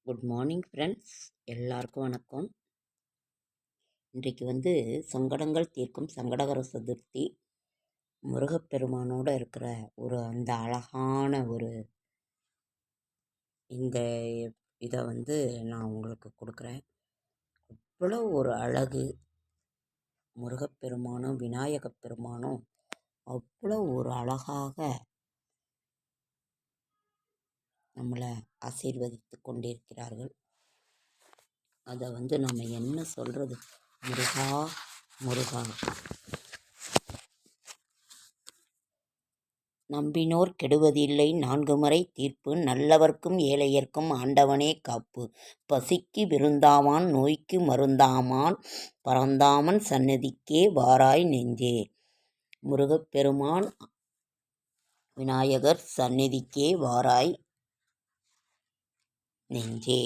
Good morning friends, எல்லாருக்கும் வணக்கம். இன்றைக்கு சங்கடங்கள் தீர்க்கும் சங்கடகர சதுர்த்தி. முருகப்பெருமானோட இருக்கிற அந்த அழகான இந்த இதை நான் உங்களுக்கு கொடுக்குறேன். இவ்வளோ ஒரு அழகு முருகப்பெருமானும் விநாயகப் பெருமானும் அவ்வளோ ஒரு அழகாக நம்மளை ஆசீர்வதித்து கொண்டிருக்கிறார்கள். அதை நம்ம என்ன சொல்கிறது? முருகா முருகா. நம்பினோர் கெடுவதில்லை 4 முறை தீர்ப்பு, நல்லவர்க்கும் ஏழையர்க்கும் ஆண்டவனே காப்பு. பசிக்கு விருந்தாவான் நோய்க்கு மருந்தாமான், பரந்தாமன் சந்நிதிக்கே வாராய் நெஞ்சே. முருகப்பெருமான் விநாயகர் சந்நிதிக்கே வாராய் நெஞ்சே.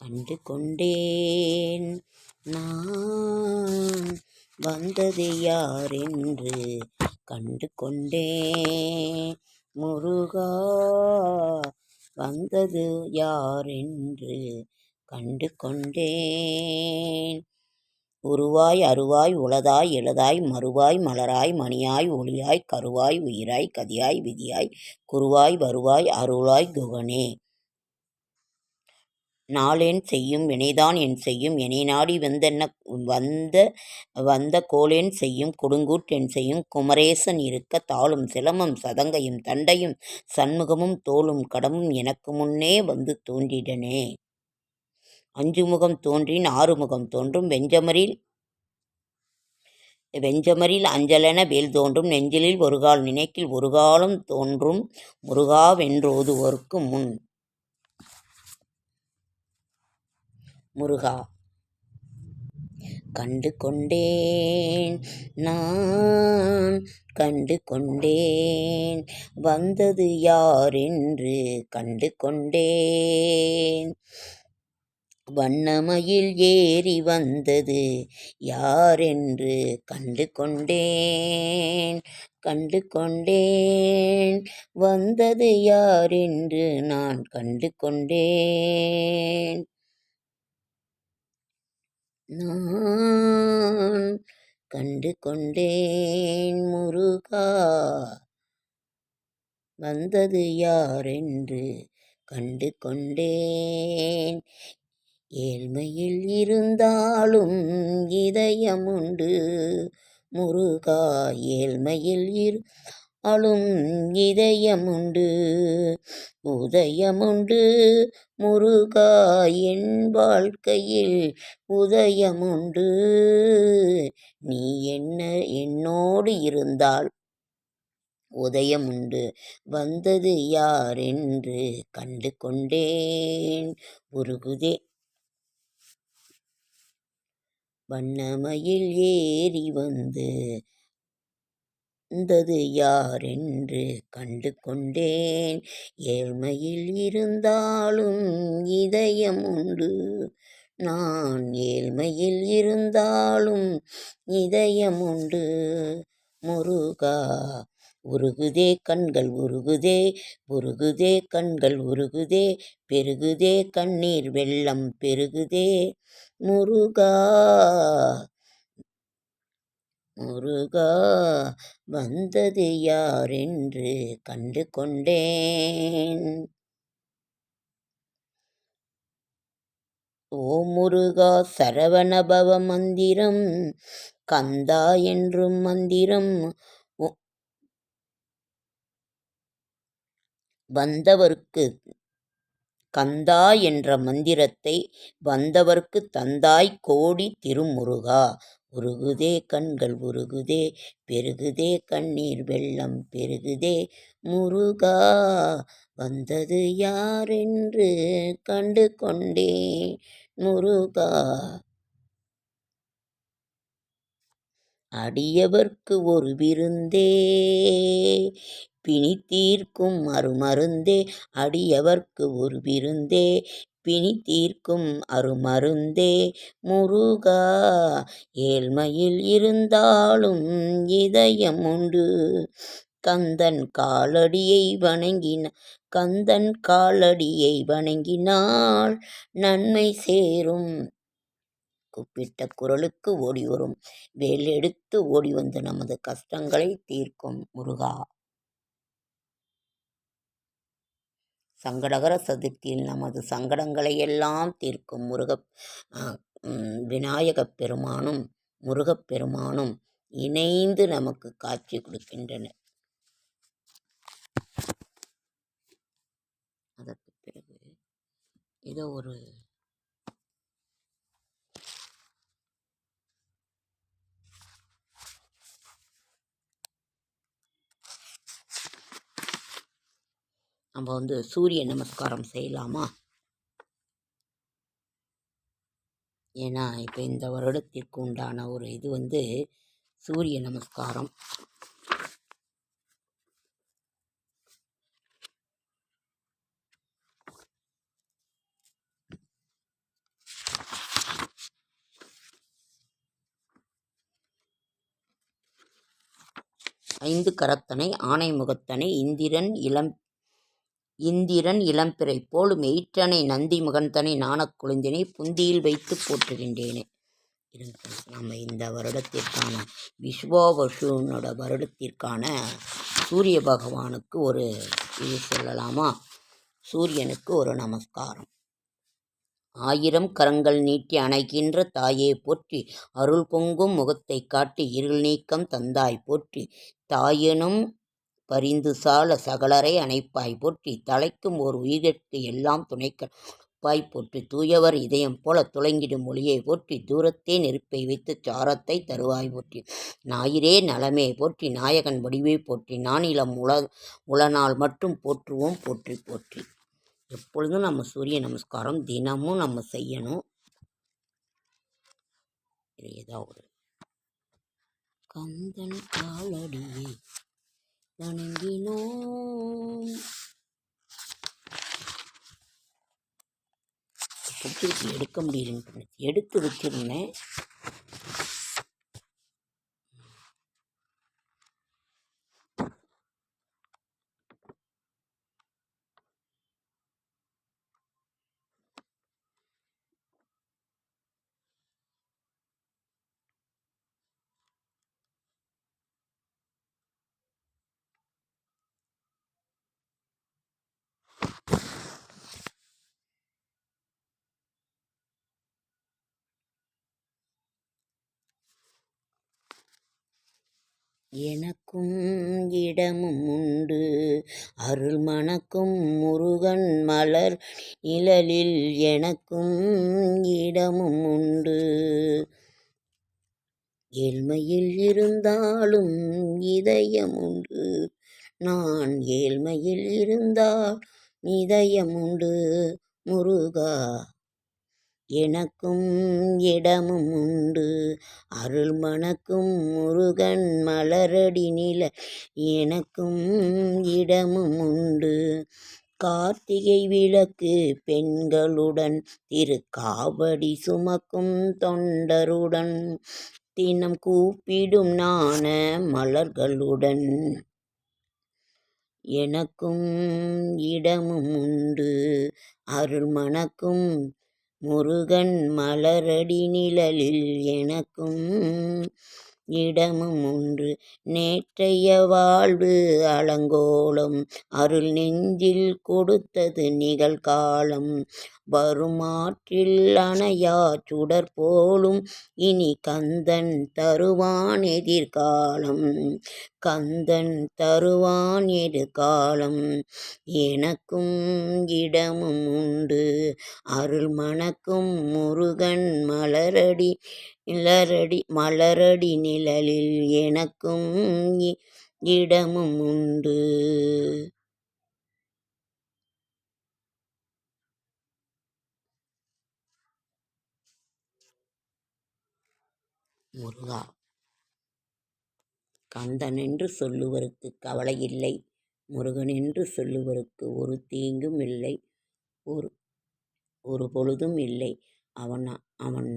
கண்டு கொண்டேன் நான் வந்தது யாரென்று, கண்டு கொண்டேன் முருகா வந்தது யாரென்று, கண்டு கொண்டேன். உருவாய் அருவாய் உளதாய் எழுதாய் மறுவாய் மலராய் மணியாய் ஒளியாய் கருவாய் உயிராய் கதியாய் விதியாய் குருவாய் வருவாய் அருளாய் குகனே. நாளேன் செய்யும் வினைதான் என் செய்யும், எனை நாடி வந்த கோளேன் செய்யும், கொடுங்கூட் என் செய்யும். குமரேசன் இருக்க தாளும் சிலமும் சதங்கையும் தண்டையும் சண்முகமும் தோளும் கடமும் எனக்கு முன்னே வந்து தோன்றிடனே. 5 முகம் தோன்றின் 6 முகம் தோன்றும், வெஞ்சமரில் அஞ்சலென வேல் தோன்றும், நெஞ்சிலில் ஒருகால் நினைக்கில் ஒரு காலம் தோன்றும். முருகா வென்றோதுவோர்க்கு முன். முருகா கண்டு கொண்டேன் நான், கண்டு கொண்டேன் வந்தது யாரென்று, கண்டு கொண்டேன். வண்ணமயில் ஏறி வந்தது யாரென்று, கண்டு கொண்டேன், கண்டு கொண்டேன். வந்தது யாரென்று நான் கண்டு கொண்டேன். நான் கண்டு கொண்டேன் முருகா வந்தது யாரென்று, கண்டு கொண்டேன். ஏழ்மையில் இருந்தாலும் இதயமுண்டு முருகா, ஏழ்மையில் இருந்தாலும் இதயமுண்டு, உதயமுண்டு முருகா என் வாழ்க்கையில் உதயமுண்டு. நீ என்னோடு இருந்தால் உதயமுண்டு. வந்தது யாரென்று கண்டு கொண்டேன். உருகுதே வண்ணமயில் ஏறி வந்தது யாரென்று, கண்டு கொண்டேன். ஏழ்மையில் இருந்தாலும் இதயமுண்டு, நான் ஏழ்மையில் இருந்தாலும் இதயமுண்டு முருகா. உருகுதே கண்கள் உருகுதே, உருகுதே கண்கள் உருகுதே, பெருகுதே கண்ணீர் வெள்ளம் பெருகுதே முருகா. முருகா வந்தது யாரென்று கண்டு கொண்டேன். ஓ முருகா சரவணபவ மந்திரம், கந்தா என்றும் மந்திரம் வந்தவர்க்கு, கந்தா என்ற மந்திரத்தை வந்தவர்க்கு தந்தாய் கோடி திருமுருகா. உருகுதே கண்கள் உருகுதே, பெருகுதே கண்ணீர் வெள்ளம் பெருகுதே முருகா. வந்தது யாரென்று கண்டு கொண்டேன் முருகா. அடியவர்க்கு ஒரு விருந்தே பிணி தீர்க்கும் அருமருந்தே, அடியவர்க்கு ஒரு விருந்தே பிணி தீர்க்கும் அருமருந்தே முருகா. ஏழ்மையில் இருந்தாலும் இதயம் உண்டு, கந்தன் காலடியை வணங்கினால் நன்மை சேரும். கூப்பிட்ட குரலுக்கு ஓடி வரும் வேல் எடுத்து ஓடி வந்து நமது கஷ்டங்களை தீர்க்கும் முருகா. சங்கடகர சதுர்த்தியில் நமது சங்கடங்களை எல்லாம் தீர்க்கும் விநாயகப் பெருமானும் முருகப்பெருமானும் இணைந்து நமக்கு காட்சி கொடுக்கின்றனர். அதற்கு பிறகு ஏதோ ஒரு நம்ம சூரிய நமஸ்காரம் செய்யலாமா? ஏன்னா இப்போ இந்த வருடத்திற்கு உண்டான ஒரு இது சூரிய நமஸ்காரம். ஐந்து கரத்தனை ஆனை முகத்தனை இந்திரன் இளம்பிறை போல் மெயிற்றனை நந்தி முகந்தனை நாணக் குழுந்தினை புந்தியில் வைத்து போற்றுகின்றேனே. நம்ம இந்த வருடத்திற்கான விஸ்வாவசுனோட வருடத்திற்கான சூரிய பகவானுக்கு ஒரு இது சொல்லலாமா? சூரியனுக்கு ஒரு நமஸ்காரம். ஆயிரம் கரங்கள் நீட்டி அணைக்கின்ற தாயே போற்றி, அருள் பொங்கும் முகத்தை காட்டி இருள் நீக்கம் தந்தாய் போற்றி, தாயெனும் பரிந்து சால சகலரை அணைப்பாய் போற்றி, தலைக்கும் ஓர் உயிர்கட்கு எல்லாம் துணைப்பாய் போற்றி, தூயவர் இதயம் போல துளங்கிடும் ஒளியை போற்றி, தூரத்தே நெருப்பை வைத்து சாரத்தை தருவாய் போற்றி, ஞாயிறே நலமே போற்றி, நாயகன் வடிவை போற்றி, நானிலம் உளநாள் மட்டும் போற்றுவோம் போற்றி போற்றி. எப்பொழுதும் நம்ம சூரிய நமஸ்காரம் தினமும் நம்ம செய்யணும். ஏதாவது கந்தன் காலடியை வணங்கினோம். எடுக்க முடியலன்னு எடுத்து வச்சிருந்தேன். எனக்கும் இடமும் உண்டு அருள் மணக்கும் முருகன் மலர் நிழலில், எனக்கும் இடமும் உண்டு. ஏழ்மையில் இருந்தாலும் இதயம் உண்டு, நான் ஏழ்மையில் இருந்தால் இதயம் உண்டு முருகா. எனக்கும் இடமும் உண்டு அருள் மணக்கும் முருகன் மலரடி நில, எனக்கும் இடமும் உண்டு. கார்த்திகை விளக்கு பெண்களுடன் திருக்காவடி சுமக்கும் தொண்டருடன், தினம் கூப்பிடும் நாண மலர்களுடன், எனக்கும் இடமும் உண்டு அருள் மணக்கும் முருகன் மலரடி நிழலில், எனக்கும் இடமும் உண்டு. நேற்றைய வாழ்வு அலங்கோலம் அருள் நெஞ்சில் கொடுத்தது நிகழ்காலம், வருமாற்றில் அணையா சுடர் போலும் இனி கந்தன் தருவான் எதிர்காலம், கந்தன் தருவான் எதிர்காலம். எனக்கும் இடமும் உண்டு அருள் மணக்கும் முருகன் மலரடி நிழலில், எனக்கும் இடமும் உண்டு. முருகா, கந்தன் என்று சொல்லுவருக்கு கவலை இல்லை, முருகன் என்று சொல்லுவருக்கு ஒரு தீங்கும் இல்லை, ஒரு பொழுதும் இல்லை. அவன்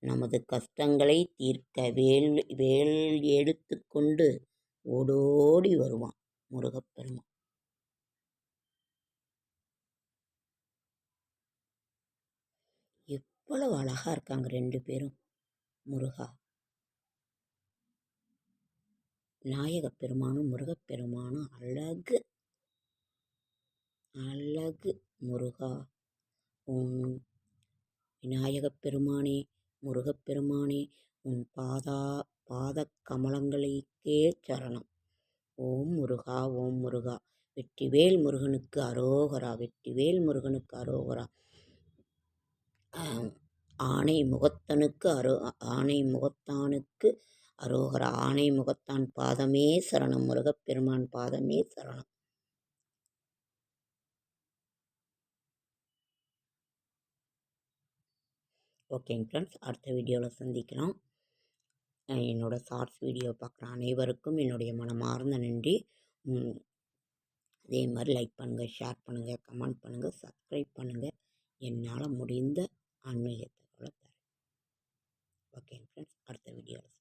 நமது கஷ்டங்களை தீர்க்க வேல் எடுத்து கொண்டு ஓடோடி வருவான். முருகப்பெருமான். எவ்வளவு அழகா இருக்காங்க 2 பேரும். முருகா, விநாயகப் பெருமானும் முருகப்பெருமானும் அழகு அழகு. முருகா, உன் விநாயகப் பெருமானே, முருகப்பெருமானே, உன் பாதக் கமலங்களுக்கே சரணம். ஓம் முருகா, ஓம் முருகா. வெற்றிவேல் முருகனுக்கு அரோகரா, வெற்றிவேல் முருகனுக்கு அரோகரா. ஆனை முகத்தானுக்கு அரோகரா. ஆனை முகத்தான் பாதமே சரணம். முருகப்பெருமான் பாதமே சரணம். ஓகேங்க ஃப்ரெண்ட்ஸ், அடுத்த வீடியோவில் சந்திக்கலாம். என்னோடய ஷார்ட்ஸ் வீடியோ பார்க்குற அனைவருக்கும் என்னுடைய மனமார்ந்த நன்றி. அதே மாதிரி லைக் பண்ணுங்கள், ஷேர் பண்ணுங்கள், கமெண்ட் பண்ணுங்கள், சப்ஸ்கிரைப் பண்ணுங்கள். என்னால் முடிந்த ஆன்மீகத்தை தரேன். ஓகேங்க ஃப்ரெண்ட்ஸ், அடுத்த வீடியோவில்